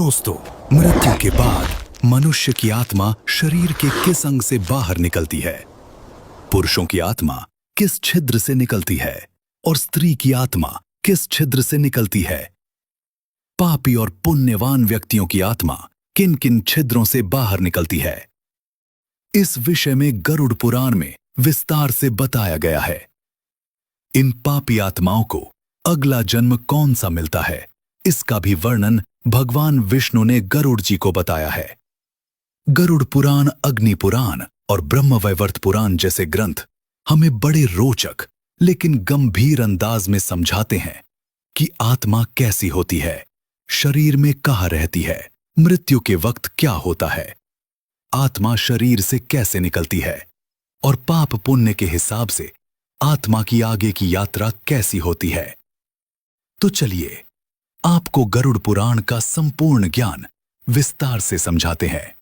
दोस्तों, मृत्यु के बाद मनुष्य की आत्मा शरीर के किस अंग से बाहर निकलती है? पुरुषों की आत्मा किस छिद्र से निकलती है और स्त्री की आत्मा किस छिद्र से निकलती है? पापी और पुण्यवान व्यक्तियों की आत्मा किन किन छिद्रों से बाहर निकलती है? इस विषय में गरुड़ पुराण में विस्तार से बताया गया है। इन पापी आत्माओं को अगला जन्म कौन सा मिलता है, इसका भी वर्णन भगवान विष्णु ने गरुड़ जी को बताया है। गरुड़ पुराण, अग्नि पुराण और ब्रह्मवैवर्त पुराण जैसे ग्रंथ हमें बड़े रोचक लेकिन गंभीर अंदाज में समझाते हैं कि आत्मा कैसी होती है, शरीर में कहाँ रहती है, मृत्यु के वक्त क्या होता है, आत्मा शरीर से कैसे निकलती है और पाप पुण्य के हिसाब से आत्मा की आगे की यात्रा कैसी होती है। तो चलिए आपको गरुड़ पुराण का संपूर्ण ज्ञान विस्तार से समझाते हैं।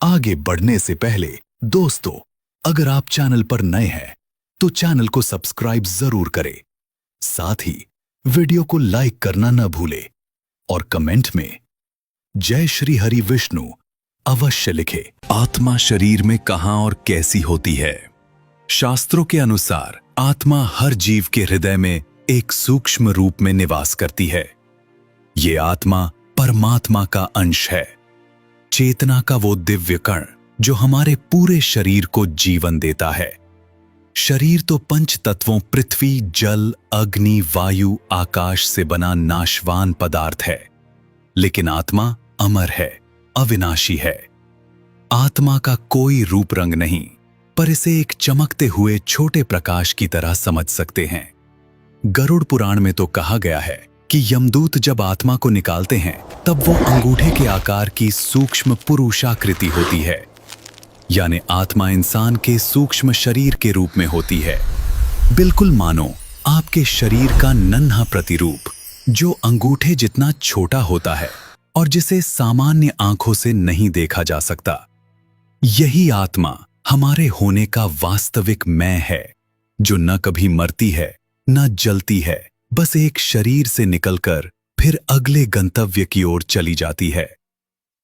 आगे बढ़ने से पहले दोस्तों, अगर आप चैनल पर नए हैं तो चैनल को सब्सक्राइब जरूर करें। साथ ही वीडियो को लाइक करना न भूलें और कमेंट में जय श्री हरि विष्णु अवश्य लिखें। आत्मा शरीर में कहां और कैसी होती है? शास्त्रों के अनुसार आत्मा हर जीव के हृदय में एक सूक्ष्म रूप में निवास करती है। ये आत्मा परमात्मा का अंश है, चेतना का वो दिव्य कण जो हमारे पूरे शरीर को जीवन देता है। शरीर तो पंच तत्वों पृथ्वी, जल, अग्नि, वायु, आकाश से बना नाशवान पदार्थ है, लेकिन आत्मा अमर है, अविनाशी है। आत्मा का कोई रूप रंग नहीं, पर इसे एक चमकते हुए छोटे प्रकाश की तरह समझ सकते हैं। गरुड़ पुराण में तो कहा गया है कि यमदूत जब आत्मा को निकालते हैं तब वो अंगूठे के आकार की सूक्ष्म पुरुषाकृति होती है, यानी आत्मा इंसान के सूक्ष्म शरीर के रूप में होती है। बिल्कुल मानो आपके शरीर का नन्हा प्रतिरूप जो अंगूठे जितना छोटा होता है और जिसे सामान्य आंखों से नहीं देखा जा सकता। यही आत्मा हमारे होने का वास्तविक मैं है, जो न कभी मरती है न जलती है, बस एक शरीर से निकलकर फिर अगले गंतव्य की ओर चली जाती है।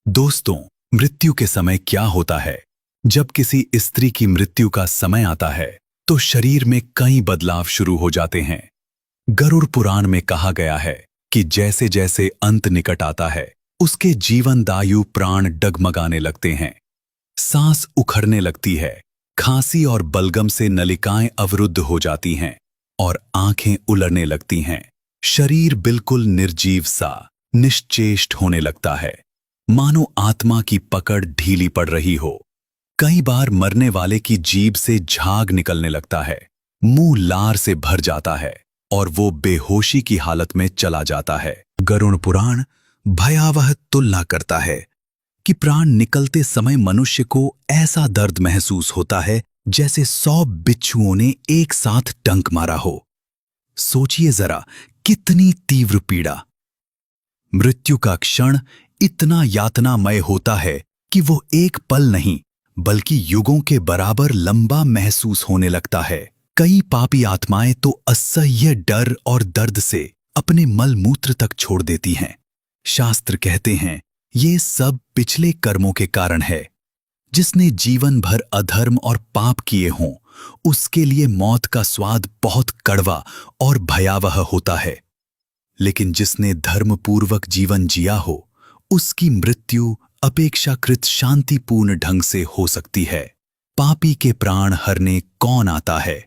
दोस्तों, मृत्यु के समय क्या होता है? जब किसी स्त्री की मृत्यु का समय आता है तो शरीर में कई बदलाव शुरू हो जाते हैं। गरुड़ पुराण में कहा गया है कि जैसे जैसे अंत निकट आता है उसके जीवनदायु प्राण डगमगाने लगते हैं, सांस उखड़ने लगती है, खांसी और बलगम से नलिकाएं अवरुद्ध हो जाती हैं और आंखें उलड़ने लगती हैं। शरीर बिल्कुल निर्जीव सा, निश्चेष्ट होने लगता है, मानो आत्मा की पकड़ ढीली पड़ रही हो। कई बार मरने वाले की जीभ से झाग निकलने लगता है, मुंह लार से भर जाता है और वो बेहोशी की हालत में चला जाता है। गरुड़ पुराण भयावह तुलना करता है कि प्राण निकलते समय मनुष्य को ऐसा दर्द महसूस होता है जैसे 100 बिच्छुओं ने एक साथ डंक मारा हो। सोचिए जरा, कितनी तीव्र पीड़ा। मृत्यु का क्षण इतना यातनामय होता है कि वो एक पल नहीं बल्कि युगों के बराबर लंबा महसूस होने लगता है। कई पापी आत्माएं तो असह्य डर और दर्द से अपने मल मूत्र तक छोड़ देती हैं। शास्त्र कहते हैं ये सब पिछले कर्मों के कारण है। जिसने जीवन भर अधर्म और पाप किए हों उसके लिए मौत का स्वाद बहुत कड़वा और भयावह होता है, लेकिन जिसने धर्मपूर्वक जीवन जिया हो उसकी मृत्यु अपेक्षाकृत शांतिपूर्ण ढंग से हो सकती है। पापी के प्राण हरने कौन आता है?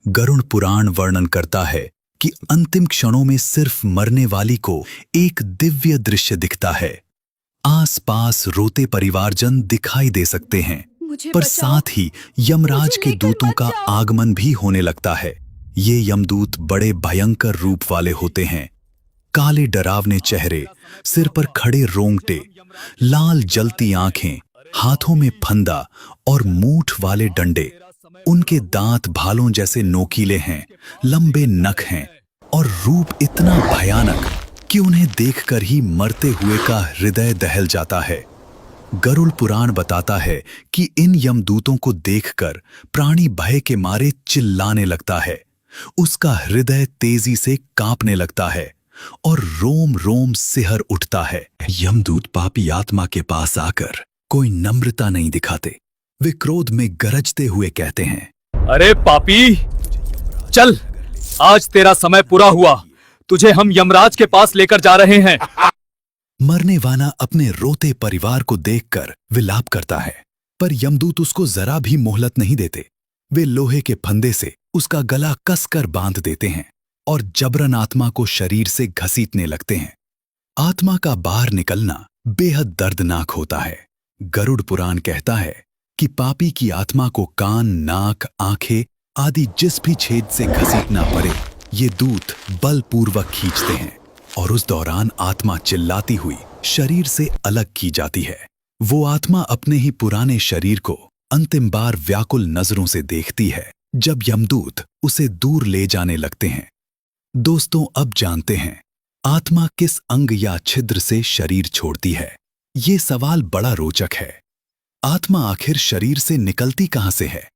गरुड़ पुराण वर्णन करता है कि अंतिम क्षणों में सिर्फ मरने वाली को एक दिव्य दृश्य दिखता है। आसपास रोते परिवारजन दिखाई दे सकते हैं, पर साथ ही यमराज के दूतों का आगमन भी होने लगता है। ये यमदूत बड़े भयंकर रूप वाले होते हैं, काले डरावने चेहरे, सिर पर खड़े रोंगटे, लाल जलती आंखें, हाथों में फंदा और मूठ वाले डंडे। उनके दांत भालों जैसे नोकीले हैं, लंबे नख हैं और रूप इतना भयानक कि उन्हें देखकर ही मरते हुए का हृदय दहल जाता है। गरुड़ पुराण बताता है कि इन यमदूतों को देखकर प्राणी भय के मारे चिल्लाने लगता है, उसका हृदय तेजी से कांपने लगता है और रोम रोम सिहर उठता है। यमदूत पापी आत्मा के पास आकर कोई नम्रता नहीं दिखाते। वे क्रोध में गरजते हुए कहते हैं, अरे पापी, चल, आज तेरा समय पूरा हुआ। तुझे हम यमराज के पास लेकर जा रहे हैं। मरने वाला अपने रोते परिवार को देखकर विलाप करता है, पर यमदूत उसको जरा भी मोहलत नहीं देते। वे लोहे के फंदे से उसका गला कसकर बांध देते हैं और जबरन आत्मा को शरीर से घसीटने लगते हैं। आत्मा का बाहर निकलना बेहद दर्दनाक होता है। गरुड़ पुराण कहता है कि पापी की आत्मा को कान, नाक, आंखें आदि जिस भी छेद से घसीटना पड़े, ये दूत बलपूर्वक खींचते हैं और उस दौरान आत्मा चिल्लाती हुई शरीर से अलग की जाती है। वो आत्मा अपने ही पुराने शरीर को अंतिम बार व्याकुल नजरों से देखती है जब यमदूत उसे दूर ले जाने लगते हैं। दोस्तों, अब जानते हैं आत्मा किस अंग या छिद्र से शरीर छोड़ती है। ये सवाल बड़ा रोचक है। आत्मा आखिर शरीर से निकलती कहां से है?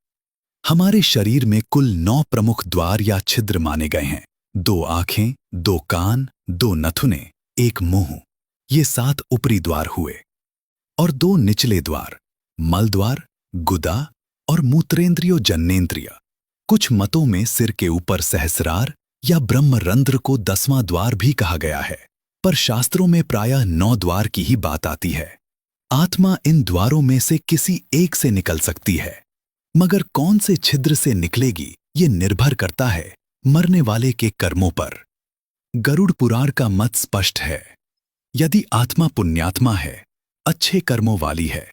हमारे शरीर में कुल 9 प्रमुख द्वार या छिद्र माने गए हैं। 2 आंखें, 2 कान, 2 नथुने, 1 मुंह, ये 7 ऊपरी द्वार हुए, और 2 निचले द्वार, मल द्वार, गुदा और मूत्रेंद्रियो जन्नेन्द्रिय। कुछ मतों में सिर के ऊपर सहस्रार या ब्रह्मरंध्र को 10वां द्वार भी कहा गया है, पर शास्त्रों में प्रायः 9 द्वार की ही बात आती है। आत्मा इन द्वारों में से किसी एक से निकल सकती है, मगर कौन से छिद्र से निकलेगी ये निर्भर करता है मरने वाले के कर्मों पर। गरुड़ पुराण का मत स्पष्ट है। यदि आत्मा पुण्यात्मा है, अच्छे कर्मों वाली है,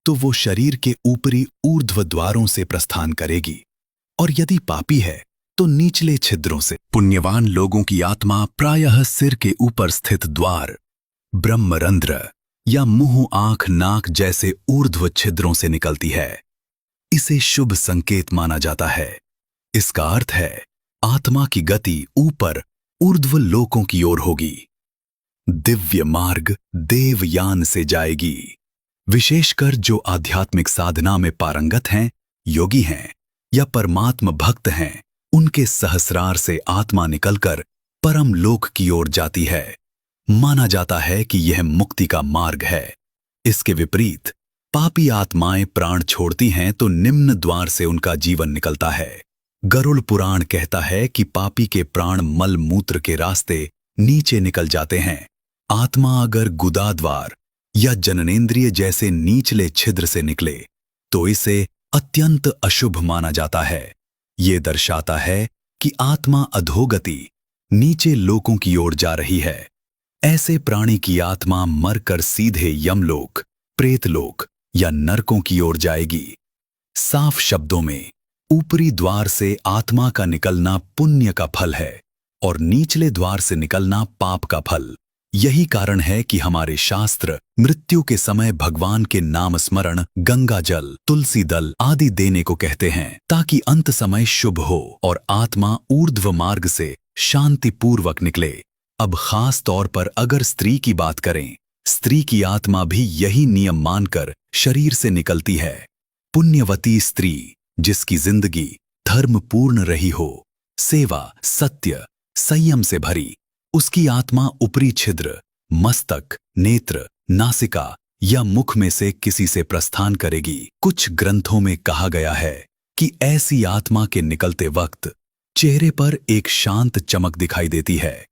तो वो शरीर के ऊपरी ऊर्ध्व द्वारों से प्रस्थान करेगी, और यदि पापी है तो निचले छिद्रों से। पुण्यवान लोगों की आत्मा प्रायः सिर के ऊपर स्थित द्वार, ब्रह्मरंध्र या मुंह, आंख, नाक जैसे ऊर्ध्व छिद्रों से निकलती है। इसे शुभ संकेत माना जाता है। इसका अर्थ है आत्मा की गति ऊपर ऊर्ध्व लोकों की ओर होगी। दिव्य मार्ग देवयान से जाएगी। विशेषकर जो आध्यात्मिक साधना में पारंगत हैं, योगी हैं या परमात्मा भक्त हैं, उनके सहस्रार से आत्मा निकलकर परम लोक की ओर जाती है। माना जाता है कि यह मुक्ति का मार्ग है। इसके विपरीत पापी आत्माएं प्राण छोड़ती हैं तो निम्न द्वार से उनका जीवन निकलता है। गरुड़ पुराण कहता है कि पापी के प्राण मल मूत्र के रास्ते नीचे निकल जाते हैं। आत्मा अगर गुदा द्वार या जननेंद्रिय जैसे नीचले छिद्र से निकले तो इसे अत्यंत अशुभ माना जाता है। ये दर्शाता है कि आत्मा अधोगति, नीचे लोकों की ओर जा रही है। ऐसे प्राणी की आत्मा मरकर सीधे यमलोक, प्रेतलोक या नरकों की ओर जाएगी। साफ शब्दों में ऊपरी द्वार से आत्मा का निकलना पुण्य का फल है और निचले द्वार से निकलना पाप का फल। यही कारण है कि हमारे शास्त्र मृत्यु के समय भगवान के नाम स्मरण, गंगा जल, तुलसी दल आदि देने को कहते हैं, ताकि अंत समय शुभ हो और आत्मा ऊर्ध्व मार्ग से शांतिपूर्वक निकले। अब खास तौर पर अगर स्त्री की बात करें, स्त्री की आत्मा भी यही नियम मानकर शरीर से निकलती है। पुण्यवती स्त्री जिसकी जिंदगी धर्मपूर्ण रही हो, सेवा, सत्य, संयम से भरी, उसकी आत्मा ऊपरी छिद्र, मस्तक, नेत्र, नासिका या मुख में से किसी से प्रस्थान करेगी। कुछ ग्रंथों में कहा गया है कि ऐसी आत्मा के निकलते वक्त चेहरे पर एक शांत चमक दिखाई देती है।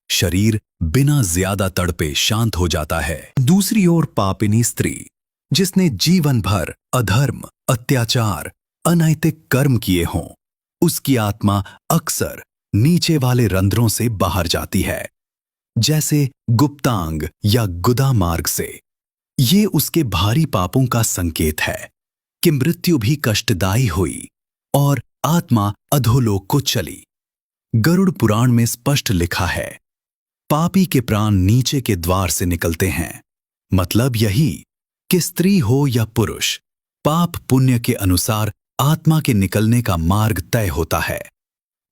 शरीर बिना ज्यादा तड़पे शांत हो जाता है। दूसरी ओर पापिनी स्त्री जिसने जीवन भर अधर्म, अत्याचार, अनैतिक कर्म किए हों, उसकी आत्मा अक्सर नीचे वाले रंध्रों से बाहर जाती है, जैसे गुप्तांग या गुदा मार्ग से। ये उसके भारी पापों का संकेत है कि मृत्यु भी कष्टदायी हुई और आत्मा अधोलोक को चली। गरुड़ पुराण में स्पष्ट लिखा है, पापी के प्राण नीचे के द्वार से निकलते हैं। मतलब यही कि स्त्री हो या पुरुष, पाप पुण्य के अनुसार आत्मा के निकलने का मार्ग तय होता है।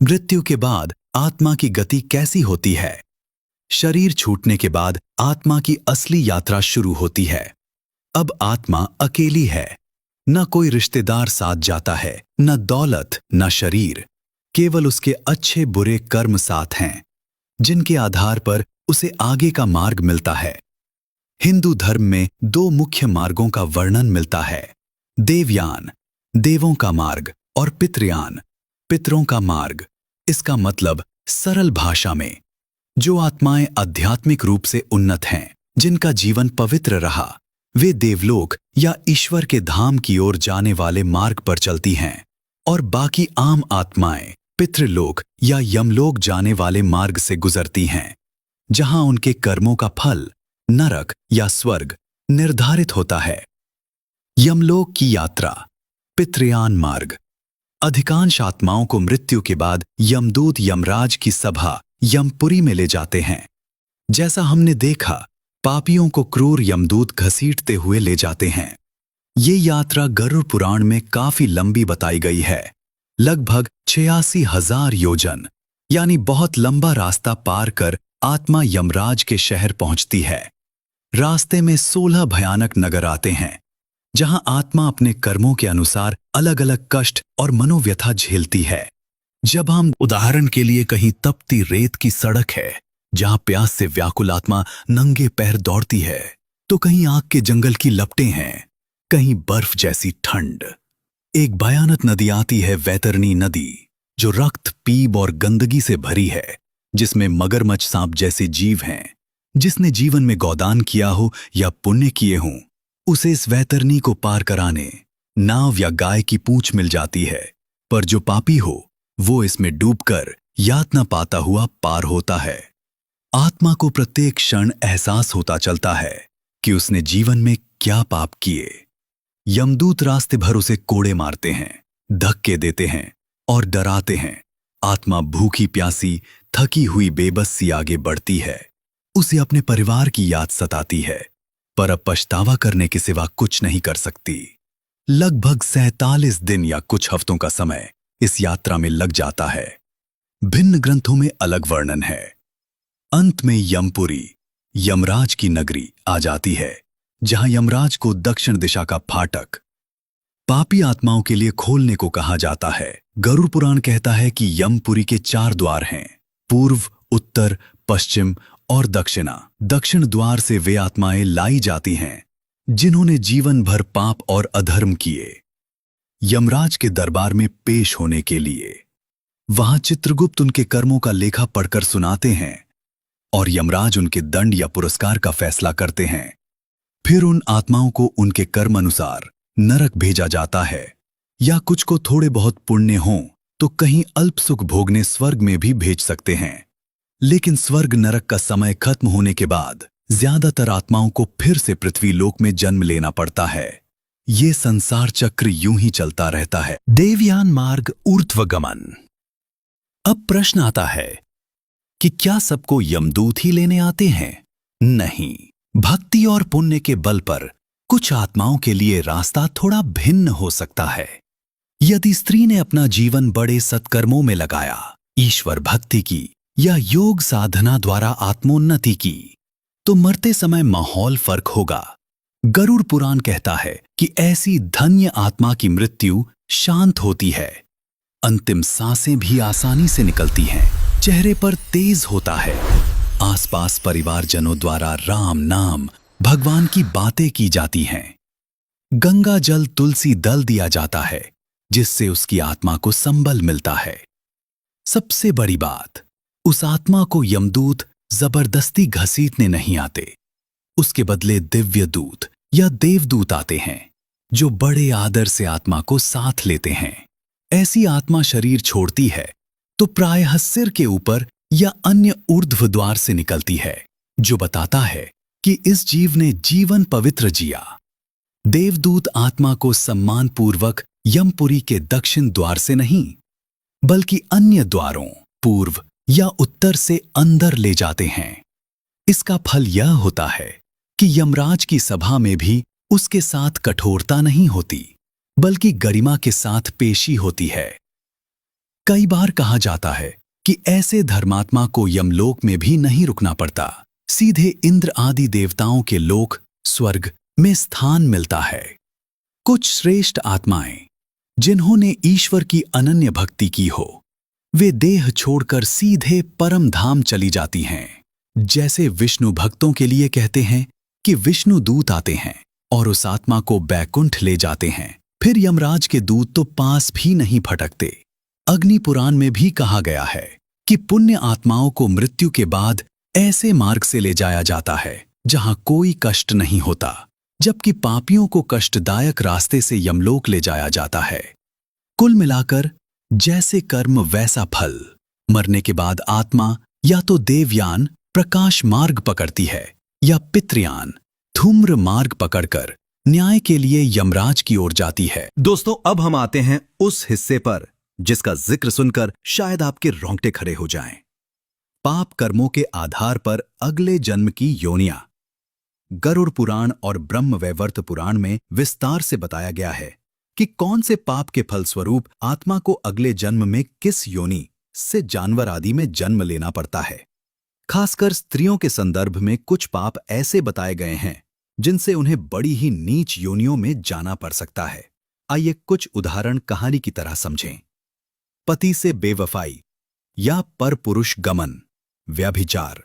मृत्यु के बाद आत्मा की गति कैसी होती है? शरीर छूटने के बाद आत्मा की असली यात्रा शुरू होती है। अब आत्मा अकेली है, न कोई रिश्तेदार साथ जाता है, न दौलत, न शरीर, केवल उसके अच्छे बुरे कर्म साथ हैं। जिनके आधार पर उसे आगे का मार्ग मिलता है। हिंदू धर्म में दो मुख्य मार्गों का वर्णन मिलता है, देवयान, देवों का मार्ग, और पितृयान, पितरों का मार्ग। इसका मतलब सरल भाषा में, जो आत्माएं आध्यात्मिक रूप से उन्नत हैं, जिनका जीवन पवित्र रहा, वे देवलोक या ईश्वर के धाम की ओर जाने वाले मार्ग पर चलती हैं, और बाकी आम आत्माएं पितृलोक या यमलोक जाने वाले मार्ग से गुजरती हैं, जहां उनके कर्मों का फल नरक या स्वर्ग निर्धारित होता है। यमलोक की यात्रा, पितृयान मार्ग। अधिकांश आत्माओं को मृत्यु के बाद यमदूत यमराज की सभा यमपुरी में ले जाते हैं। जैसा हमने देखा, पापियों को क्रूर यमदूत घसीटते हुए ले जाते हैं। ये यात्रा गरुड़ पुराण में काफी लंबी बताई गई है, लगभग 86,000 योजन, यानी बहुत लंबा रास्ता पार कर आत्मा यमराज के शहर पहुंचती है। रास्ते में 16 भयानक नगर आते हैं, जहां आत्मा अपने कर्मों के अनुसार अलग अलग कष्ट और मनोव्यथा झेलती है। जब हम उदाहरण के लिए कहीं तपती रेत की सड़क है, जहां प्यास से व्याकुल आत्मा नंगे पैर दौड़ती है, तो कहीं आग के जंगल की लपटें हैं, कहीं बर्फ जैसी ठंड। एक भयानक नदी आती है, वैतरणी नदी, जो रक्त, पीप और गंदगी से भरी है, जिसमें मगरमच्छ, सांप जैसे जीव हैं। जिसने जीवन में गोदान किया हो या पुण्य किए हों, उसे इस वैतरणी को पार कराने नाव या गाय की पूंछ मिल जाती है, पर जो पापी हो वो इसमें डूबकर यातना पाता हुआ पार होता है। आत्मा को प्रत्येक क्षण एहसास होता चलता है कि उसने जीवन में क्या पाप किए। यमदूत रास्ते भर उसे कोड़े मारते हैं, धक्के देते हैं और डराते हैं। आत्मा भूखी प्यासी, थकी हुई, बेबस सी आगे बढ़ती है। उसे अपने परिवार की याद सताती है, पर अब पछतावा करने के सिवा कुछ नहीं कर सकती। लगभग 47 दिन या कुछ हफ्तों का समय इस यात्रा में लग जाता है। भिन्न ग्रंथों में अलग वर्णन है। अंत में यमपुरी, यमराज की नगरी आ जाती है, जहां यमराज को दक्षिण दिशा का फाटक पापी आत्माओं के लिए खोलने को कहा जाता है। गरुड़ पुराण कहता है कि यमपुरी के 4 द्वार हैं, पूर्व, उत्तर, पश्चिम और दक्षिणा। दक्षिण द्वार से वे आत्माएं लाई जाती हैं जिन्होंने जीवन भर पाप और अधर्म किए, यमराज के दरबार में पेश होने के लिए। वहां चित्रगुप्त उनके कर्मों का लेखा पढ़कर सुनाते हैं और यमराज उनके दंड या पुरस्कार का फैसला करते हैं। फिर उन आत्माओं को उनके कर्म अनुसार नरक भेजा जाता है, या कुछ को थोड़े बहुत पुण्य हों तो कहीं अल्प सुख भोगने स्वर्ग में भी भेज सकते हैं। लेकिन स्वर्ग नरक का समय खत्म होने के बाद ज्यादातर आत्माओं को फिर से पृथ्वी लोक में जन्म लेना पड़ता है। ये संसार चक्र यूं ही चलता रहता है। देवयान मार्ग, ऊर्ध्वगमन। अब प्रश्न आता है कि क्या सबको यमदूत ही लेने आते हैं? नहीं, भक्ति और पुण्य के बल पर कुछ आत्माओं के लिए रास्ता थोड़ा भिन्न हो सकता है। यदि स्त्री ने अपना जीवन बड़े सत्कर्मों में लगाया, ईश्वर भक्ति की या योग साधना द्वारा आत्मोन्नति की, तो मरते समय माहौल फर्क होगा। गरुड़ पुराण कहता है कि ऐसी धन्य आत्मा की मृत्यु शांत होती है, अंतिम सांसें भी आसानी से निकलती हैं, चेहरे पर तेज होता है, आसपास परिवारजनों द्वारा राम नाम, भगवान की बातें की जाती हैं। गंगा जल, तुलसी दल दिया जाता है, जिससे उसकी आत्मा को संबल मिलता है। सबसे बड़ी बात, उस आत्मा को यमदूत जबरदस्ती घसीटने नहीं आते। उसके बदले दिव्य दूत या देवदूत आते हैं, जो बड़े आदर से आत्मा को साथ लेते हैं। ऐसी आत्मा शरीर छोड़ती है तो प्रायः सिर के ऊपर या अन्य ऊर्ध्व द्वार से निकलती है, जो बताता है कि इस जीव ने जीवन पवित्र जिया। देवदूत आत्मा को सम्मानपूर्वक यमपुरी के दक्षिण द्वार से नहीं, बल्कि अन्य द्वारों, पूर्व या उत्तर से अंदर ले जाते हैं। इसका फल यह होता है कि यमराज की सभा में भी उसके साथ कठोरता नहीं होती, बल्कि गरिमा के साथ पेशी होती है। कई बार कहा जाता है कि ऐसे धर्मात्मा को यमलोक में भी नहीं रुकना पड़ता, सीधे इंद्र आदि देवताओं के लोक, स्वर्ग में स्थान मिलता है। कुछ श्रेष्ठ आत्माएं, जिन्होंने ईश्वर की अनन्य भक्ति की हो, वे देह छोड़कर सीधे परम धाम चली जाती हैं। जैसे विष्णु भक्तों के लिए कहते हैं कि विष्णु दूत आते हैं और उस आत्मा को बैकुंठ ले जाते हैं, फिर यमराज के दूत तो पास भी नहीं फटकते। अग्नि पुराण में भी कहा गया है कि पुण्य आत्माओं को मृत्यु के बाद ऐसे मार्ग से ले जाया जाता है जहां कोई कष्ट नहीं होता, जबकि पापियों को कष्टदायक रास्ते से यमलोक ले जाया जाता है। कुल मिलाकर जैसे कर्म वैसा फल। मरने के बाद आत्मा या तो देवयान प्रकाश मार्ग पकड़ती है या पितृयान धूम्र मार्ग पकड़कर न्याय के लिए यमराज की ओर जाती है। दोस्तों, अब हम आते हैं उस हिस्से पर जिसका जिक्र सुनकर शायद आपके रोंगटे खड़े हो जाएं। पाप कर्मों के आधार पर अगले जन्म की योनियां। गरुड़ पुराण और ब्रह्म वैवर्त पुराण में विस्तार से बताया गया है कि कौन से पाप के फलस्वरूप आत्मा को अगले जन्म में किस योनि से जानवर आदि में जन्म लेना पड़ता है। खासकर स्त्रियों के संदर्भ में कुछ पाप ऐसे बताए गए हैं जिनसे उन्हें बड़ी ही नीच योनियों में जाना पड़ सकता है। आइए कुछ उदाहरण कहानी की तरह समझें। पति से बेवफाई या परपुरुष गमन, व्यभिचार।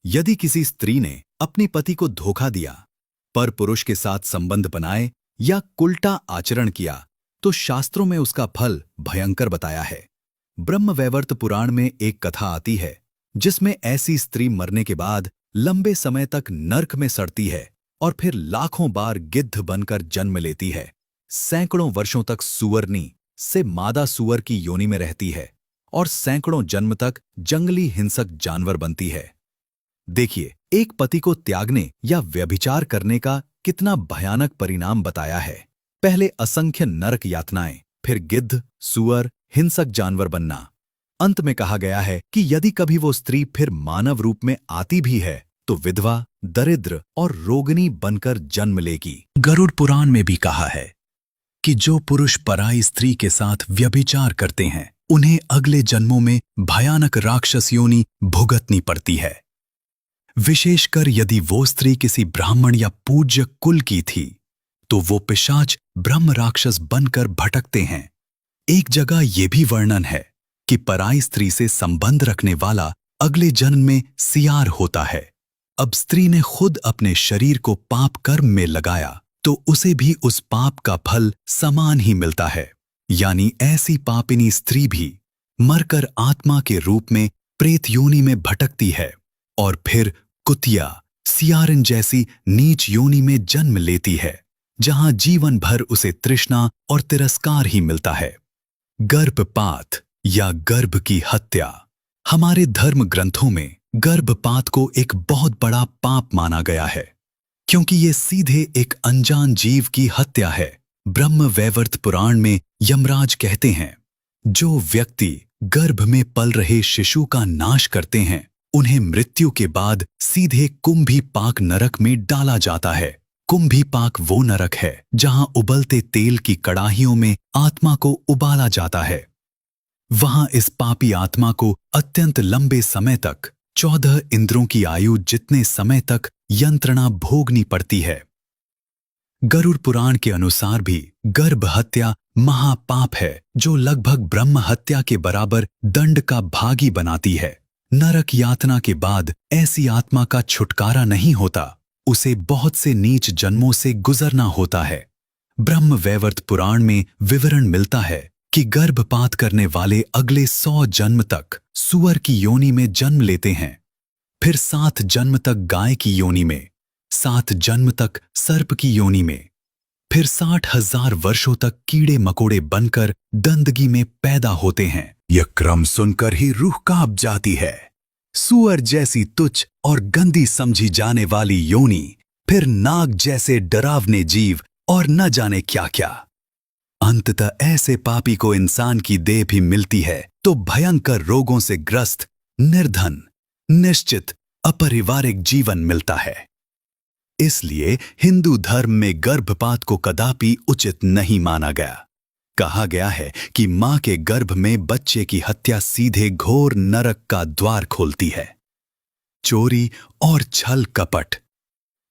यदि किसी स्त्री ने अपनी पति को धोखा दिया, परपुरुष के साथ संबंध बनाए या उल्टा आचरण किया तो शास्त्रों में उसका फल भयंकर बताया है। ब्रह्म वैवर्त पुराण में एक कथा आती है जिसमें ऐसी स्त्री मरने के बाद लंबे समय तक नरक में सड़ती है और फिर लाखों बार गिद्ध बनकर जन्म लेती है। सैकड़ों वर्षों तक सुअरनी से मादा सुअर की योनि में रहती है और सैकड़ों जन्म तक जंगली हिंसक जानवर बनती है। देखिए, एक पति को त्यागने या व्यभिचार करने का कितना भयानक परिणाम बताया है। पहले असंख्य नरक यातनाएं, फिर गिद्ध, सुअर, हिंसक जानवर बनना। अंत में कहा गया है कि यदि कभी वो स्त्री फिर मानव रूप में आती भी है तो विधवा, दरिद्र और रोगिणी बनकर जन्म लेगी। गरुड़ पुराण में भी कहा है कि जो पुरुष पराई स्त्री के साथ व्यभिचार करते हैं उन्हें अगले जन्मों में भयानक राक्षस योनि भुगतनी पड़ती है। विशेषकर यदि वो स्त्री किसी ब्राह्मण या पूज्य कुल की थी तो वो पिशाच ब्रह्म राक्षस बनकर भटकते हैं। एक जगह ये भी वर्णन है कि पराई स्त्री से संबंध रखने वाला अगले जन्म में सियार होता है। अब स्त्री ने खुद अपने शरीर को पाप कर्म में लगाया तो उसे भी उस पाप का फल समान ही मिलता है। यानी ऐसी पापिनी स्त्री भी मरकर आत्मा के रूप में प्रेत योनि में भटकती है और फिर कुतिया, सियारन जैसी नीच योनि में जन्म लेती है, जहां जीवन भर उसे तृष्णा और तिरस्कार ही मिलता है। गर्भपात या गर्भ की हत्या। हमारे धर्म ग्रंथों में गर्भपात को एक बहुत बड़ा पाप माना गया है क्योंकि ये सीधे एक अनजान जीव की हत्या है। ब्रह्म वैवर्त पुराण में यमराज कहते हैं, जो व्यक्ति गर्भ में पल रहे शिशु का नाश करते हैं उन्हें मृत्यु के बाद सीधे कुंभीपाक नरक में डाला जाता है। कुंभीपाक वो नरक है जहां उबलते तेल की कड़ाहियों में आत्मा को उबाला जाता है। वहां इस पापी आत्मा को अत्यंत लंबे समय तक 14 इंद्रों की आयु जितने समय तक यंत्रणा भोगनी पड़ती है। गरुड़ पुराण के अनुसार भी गर्भ हत्या महापाप है जो लगभग ब्रह्म हत्या के बराबर दंड का भागी बनाती है। नरक यातना के बाद ऐसी आत्मा का छुटकारा नहीं होता, उसे बहुत से नीच जन्मों से गुजरना होता है। ब्रह्म वैवर्त पुराण में विवरण मिलता है कि गर्भपात करने वाले अगले 100 जन्म तक सुअर की योनि में जन्म लेते हैं, फिर 7 जन्म तक गाय की योनि में, 7 जन्म तक सर्प की योनि में, फिर 60,000 वर्षों तक कीड़े मकोड़े बनकर गंदगी में पैदा होते हैं। यह क्रम सुनकर ही रूह कांप जाती है। सुअर जैसी तुच्छ और गंदी समझी जाने वाली योनि, फिर नाग जैसे डरावने जीव और न जाने क्या क्या। अंततः ऐसे पापी को इंसान की देह भी मिलती है तो भयंकर रोगों से ग्रस्त, निर्धन, निश्चित, अपरिवारिक जीवन मिलता है। इसलिए हिंदू धर्म में गर्भपात को कदापि उचित नहीं माना गया। कहा गया है कि मां के गर्भ में बच्चे की हत्या सीधे घोर नरक का द्वार खोलती है। चोरी और छल कपट।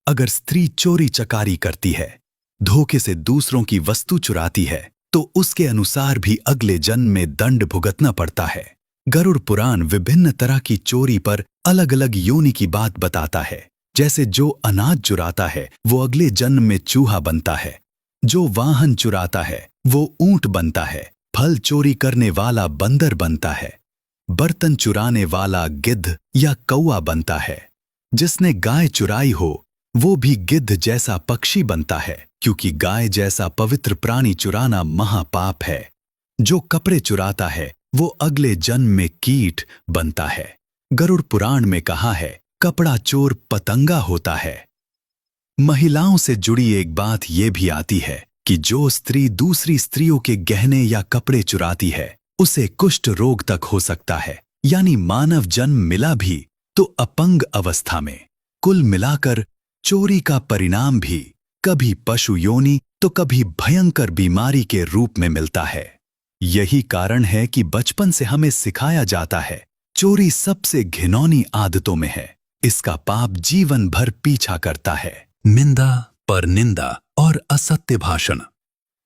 अगर स्त्री चोरी चकारी करती है, धोखे से दूसरों की वस्तु चुराती है, तो उसके अनुसार भी अगले जन्म में दंड भुगतना पड़ता है। गरुड़ पुराण विभिन्न तरह की चोरी पर अलग अलग योनि की बात बताता है। जैसे जो अनाज चुराता है वो अगले जन्म में चूहा बनता है, जो वाहन चुराता है वो ऊंट बनता है, फल चोरी करने वाला बंदर बनता है, बर्तन चुराने वाला गिद्ध या कौआ बनता है, जिसने गाय चुराई हो वो भी गिद्ध जैसा पक्षी बनता है, क्योंकि गाय जैसा पवित्र प्राणी चुराना महापाप है। जो कपड़े चुराता है वो अगले जन्म में कीट बनता है। गरुड़ पुराण में कहा है, कपड़ा चोर पतंगा होता है। महिलाओं से जुड़ी एक बात ये भी आती है कि जो स्त्री दूसरी स्त्रियों के गहने या कपड़े चुराती है उसे कुष्ठ रोग तक हो सकता है, यानी मानव जन्म मिला भी तो अपंग अवस्था में। कुल मिलाकर चोरी का परिणाम भी कभी पशु योनि तो कभी भयंकर बीमारी के रूप में मिलता है। यही कारण है कि बचपन से हमें सिखाया जाता है, चोरी सबसे घिनौनी आदतों में है, इसका पाप जीवन भर पीछा करता है। निंदा, परनिंदा और असत्य भाषण।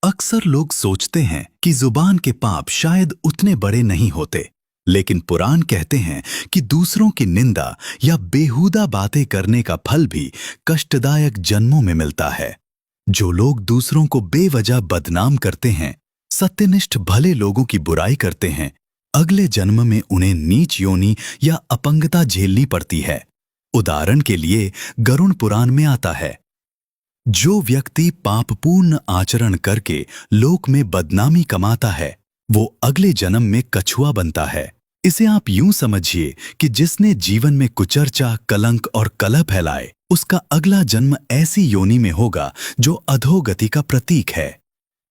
अक्सर लोग सोचते हैं कि जुबान के पाप शायद उतने बड़े नहीं होते, लेकिन पुराण कहते हैं कि दूसरों की निंदा या बेहुदा बातें करने का फल भी कष्टदायक जन्मों में मिलता है। जो लोग दूसरों को बेवजह बदनाम करते हैं, सत्यनिष्ठ भले लोगों की बुराई करते हैं, अगले जन्म में उन्हें नीच योनि या अपंगता झेलनी पड़ती है। उदाहरण के लिए गरुड़ पुराण में आता है, जो व्यक्ति पापपूर्ण आचरण करके लोक में बदनामी कमाता है वो अगले जन्म में कछुआ बनता है। इसे आप यूं समझिए कि जिसने जीवन में कुचर्चा, कलंक और कलह फैलाए उसका अगला जन्म ऐसी योनि में होगा जो अधोगति का प्रतीक है।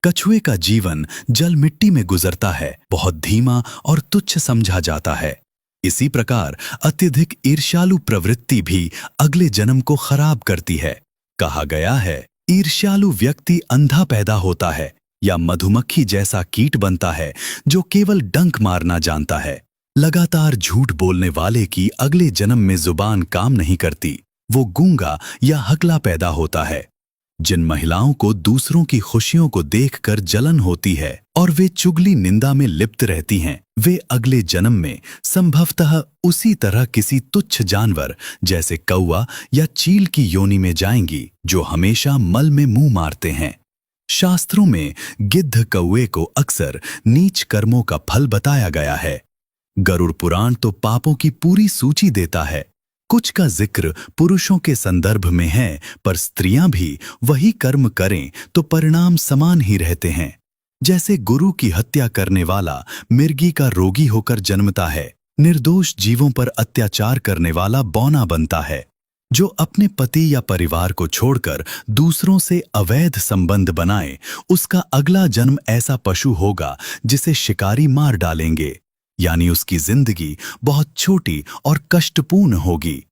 कछुए का जीवन जल मिट्टी में गुजरता है, बहुत धीमा और तुच्छ समझा जाता है। इसी प्रकार अत्यधिक ईर्ष्यालु प्रवृत्ति भी अगले जन्म को खराब करती है। कहा गया है, ईर्ष्यालु व्यक्ति अंधा पैदा होता है या मधुमक्खी जैसा कीट बनता है जो केवल डंक मारना जानता है। लगातार झूठ बोलने वाले की अगले जन्म में जुबान काम नहीं करती, वो गूंगा या हकला पैदा होता है। जिन महिलाओं को दूसरों की खुशियों को देखकर जलन होती है और वे चुगली निंदा में लिप्त रहती हैं, वे अगले जन्म में संभवतः उसी तरह किसी तुच्छ जानवर जैसे कौआ या चील की योनि में जाएंगी जो हमेशा मल में मुंह मारते हैं। शास्त्रों में गिद्ध कौए को अक्सर नीच कर्मों का फल बताया गया है। गरुड़ पुराण तो पापों की पूरी सूची देता है। कुछ का जिक्र पुरुषों के संदर्भ में है, पर स्त्रियां भी वही कर्म करें तो परिणाम समान ही रहते हैं। जैसे गुरु की हत्या करने वाला मिर्गी का रोगी होकर जन्मता है, निर्दोष जीवों पर अत्याचार करने वाला बौना बनता है। जो अपने पति या परिवार को छोड़कर दूसरों से अवैध संबंध बनाए, उसका अगला जन्म ऐसा पशु होगा जिसे शिकारी मार डालेंगे, यानी उसकी जिंदगी बहुत छोटी और कष्टपूर्ण होगी।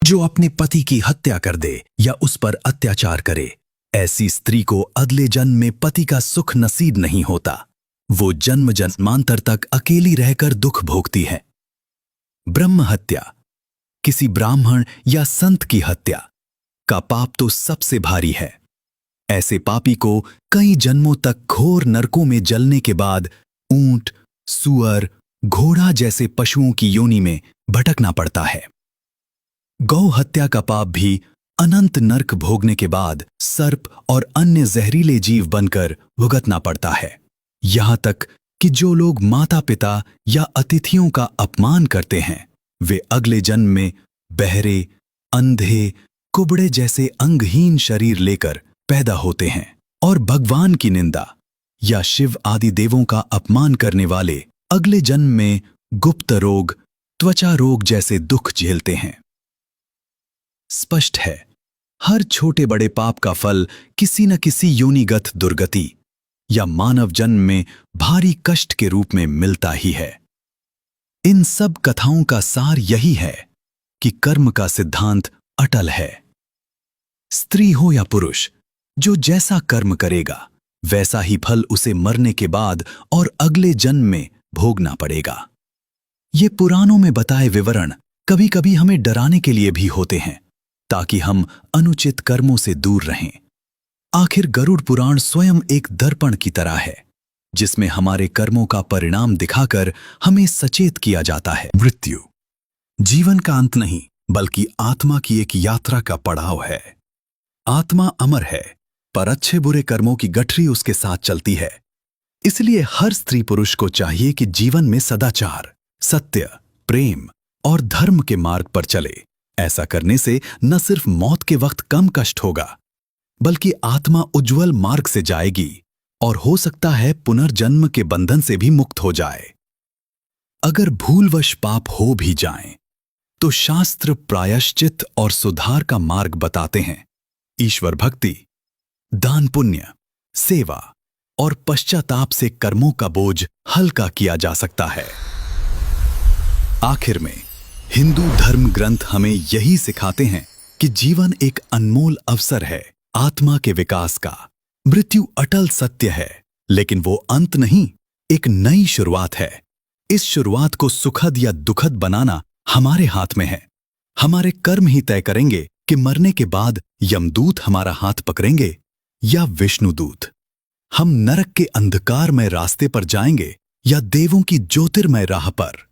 जो अपने पति की हत्या कर दे या उस पर अत्याचार करे, ऐसी स्त्री को अगले जन्म में पति का सुख नसीब नहीं होता। वो जन्म जन्मांतर तक अकेली रहकर दुख भोगती है। ब्रह्म हत्या, किसी ब्राह्मण या संत की हत्या का पाप तो सबसे भारी है। ऐसे पापी को कई जन्मों तक घोर नरकों में जलने के बाद ऊंट, सुअर, घोड़ा जैसे पशुओं की योनि में भटकना पड़ता है। गौ हत्या का पाप भी अनंत नरक भोगने के बाद सर्प और अन्य जहरीले जीव बनकर भुगतना पड़ता है। यहां तक कि जो लोग माता पिता या अतिथियों का अपमान करते हैं, वे अगले जन्म में बहरे, अंधे, कुबड़े जैसे अंगहीन शरीर लेकर पैदा होते हैं और भगवान की निंदा या शिव आदि देवों का अपमान करने वाले अगले जन्म में गुप्त रोग, त्वचा रोग जैसे दुख झेलते हैं। स्पष्ट है, हर छोटे बड़े पाप का फल किसी न किसी योनिगत दुर्गति या मानव जन्म में भारी कष्ट के रूप में मिलता ही है। इन सब कथाओं का सार यही है कि कर्म का सिद्धांत अटल है। स्त्री हो या पुरुष, जो जैसा कर्म करेगा वैसा ही फल उसे मरने के बाद और अगले जन्म में भोगना पड़ेगा। ये पुराणों में बताए विवरण कभी कभी हमें डराने के लिए भी होते हैं, ताकि हम अनुचित कर्मों से दूर रहें। आखिर गरुड़ पुराण स्वयं एक दर्पण की तरह है, जिसमें हमारे कर्मों का परिणाम दिखाकर हमें सचेत किया जाता है। मृत्यु जीवन का अंत नहीं, बल्कि आत्मा की एक यात्रा का पड़ाव है। आत्मा अमर है, पर अच्छे बुरे कर्मों की गठरी उसके साथ चलती है। इसलिए हर स्त्री पुरुष को चाहिए कि जीवन में सदाचार, सत्य, प्रेम और धर्म के मार्ग पर चले। ऐसा करने से न सिर्फ मौत के वक्त कम कष्ट होगा, बल्कि आत्मा उज्जवल मार्ग से जाएगी और हो सकता है पुनर्जन्म के बंधन से भी मुक्त हो जाए। अगर भूलवश पाप हो भी जाएं, तो शास्त्र प्रायश्चित और सुधार का मार्ग बताते हैं। ईश्वर भक्ति, दान पुण्य, सेवा और पश्चाताप से कर्मों का बोझ हल्का किया जा सकता है। आखिर में हिंदू धर्म ग्रंथ हमें यही सिखाते हैं कि जीवन एक अनमोल अवसर है आत्मा के विकास का। मृत्यु अटल सत्य है, लेकिन वो अंत नहीं, एक नई शुरुआत है। इस शुरुआत को सुखद या दुखद बनाना हमारे हाथ में है। हमारे कर्म ही तय करेंगे कि मरने के बाद यमदूत हमारा हाथ पकड़ेंगे या विष्णुदूत। हम नरक के अंधकारमय रास्ते पर जाएंगे या देवों की ज्योतिर्मय राह पर।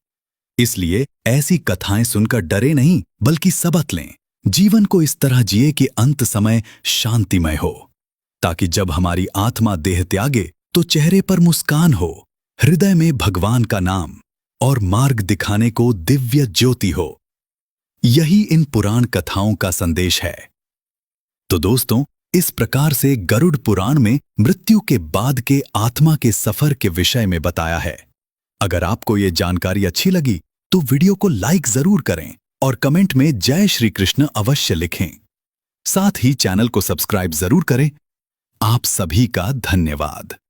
इसलिए ऐसी कथाएं सुनकर डरे नहीं, बल्कि सबक लें। जीवन को इस तरह जिए कि अंत समय शांतिमय हो, ताकि जब हमारी आत्मा देह त्यागे तो चेहरे पर मुस्कान हो, हृदय में भगवान का नाम और मार्ग दिखाने को दिव्य ज्योति हो। यही इन पुराण कथाओं का संदेश है। तो दोस्तों, इस प्रकार से गरुड़ पुराण में मृत्यु के बाद के आत्मा के सफर के विषय में बताया है। अगर आपको ये जानकारी अच्छी लगी तो वीडियो को लाइक जरूर करें और कमेंट में जय श्री कृष्ण अवश्य लिखें। साथ ही चैनल को सब्सक्राइब जरूर करें। आप सभी का धन्यवाद।